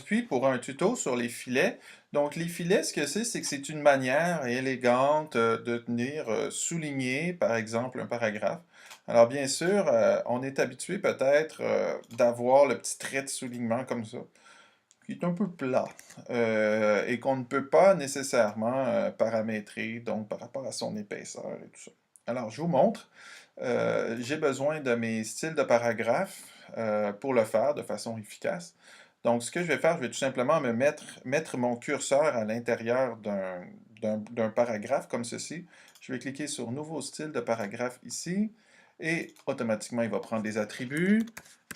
inscrit pour un tuto sur les filets. Donc les filets, ce que c'est que c'est une manière élégante de venir souligner, par exemple, un paragraphe. Alors bien sûr, on est habitué peut-être d'avoir le petit trait de soulignement comme ça, qui est un peu plat, et qu'on ne peut pas nécessairement paramétrer, donc par rapport à son épaisseur et tout ça. Alors je vous montre. J'ai besoin de mes styles de paragraphes pour le faire de façon efficace. Donc, ce que je vais faire, je vais tout simplement mettre mon curseur à l'intérieur d'un paragraphe comme ceci. Je vais cliquer sur Nouveau style de paragraphe ici, et automatiquement, il va prendre des attributs.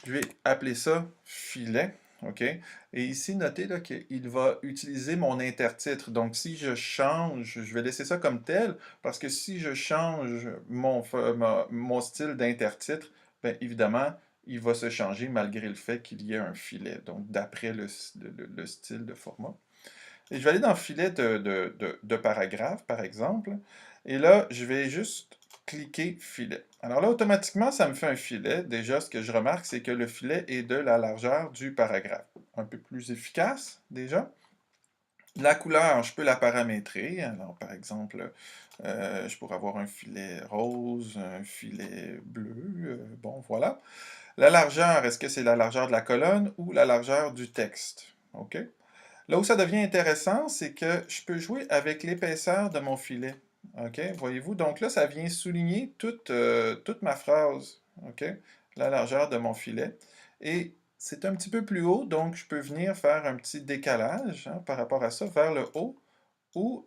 Je vais appeler ça filet. OK? Et ici, notez là, qu'il va utiliser mon intertitre. Donc, si je change, je vais laisser ça comme tel, parce que si je change mon style d'intertitre, bien évidemment, il va se changer malgré le fait qu'il y ait un filet, donc d'après le style de format. Et je vais aller dans filet de paragraphe, par exemple, et là, je vais juste cliquer filet. Alors là, automatiquement, ça me fait un filet. Déjà, ce que je remarque, c'est que le filet est de la largeur du paragraphe. Un peu plus efficace, déjà. La couleur, je peux la paramétrer. Alors, par exemple, je pourrais avoir un filet rose, un filet bleu. Bon, voilà. La largeur, est-ce que c'est la largeur de la colonne ou la largeur du texte? OK? Là où ça devient intéressant, c'est que je peux jouer avec l'épaisseur de mon filet. OK? Voyez-vous? Donc là, ça vient souligner toute ma phrase. OK? La largeur de mon filet. Et c'est un petit peu plus haut, donc je peux venir faire un petit décalage par rapport à ça vers le haut ou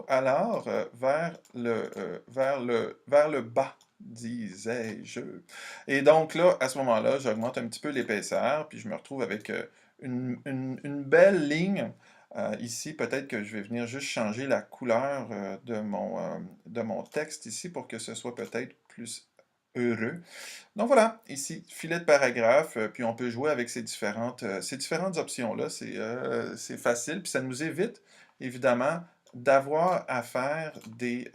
alors vers le bas, disais-je. Et donc là, à ce moment-là, j'augmente un petit peu l'épaisseur, puis je me retrouve avec une belle ligne. Ici, peut-être que je vais venir juste changer la couleur de mon texte ici pour que ce soit peut-être plus heureux. Donc voilà, ici, filet de paragraphe, puis on peut jouer avec ces différentes options-là. C'est facile, puis ça nous évite, évidemment, d'avoir à faire des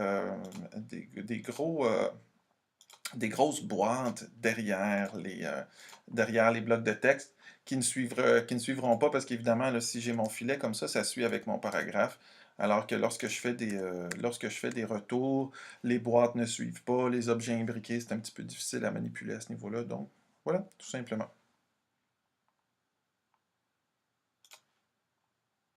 grosses boîtes derrière les blocs de texte qui ne suivront pas, parce qu'évidemment, là, si j'ai mon filet comme ça suit avec mon paragraphe. Alors que lorsque je fais des retours, les boîtes ne suivent pas, les objets imbriqués, c'est un petit peu difficile à manipuler à ce niveau-là. Donc, voilà, tout simplement.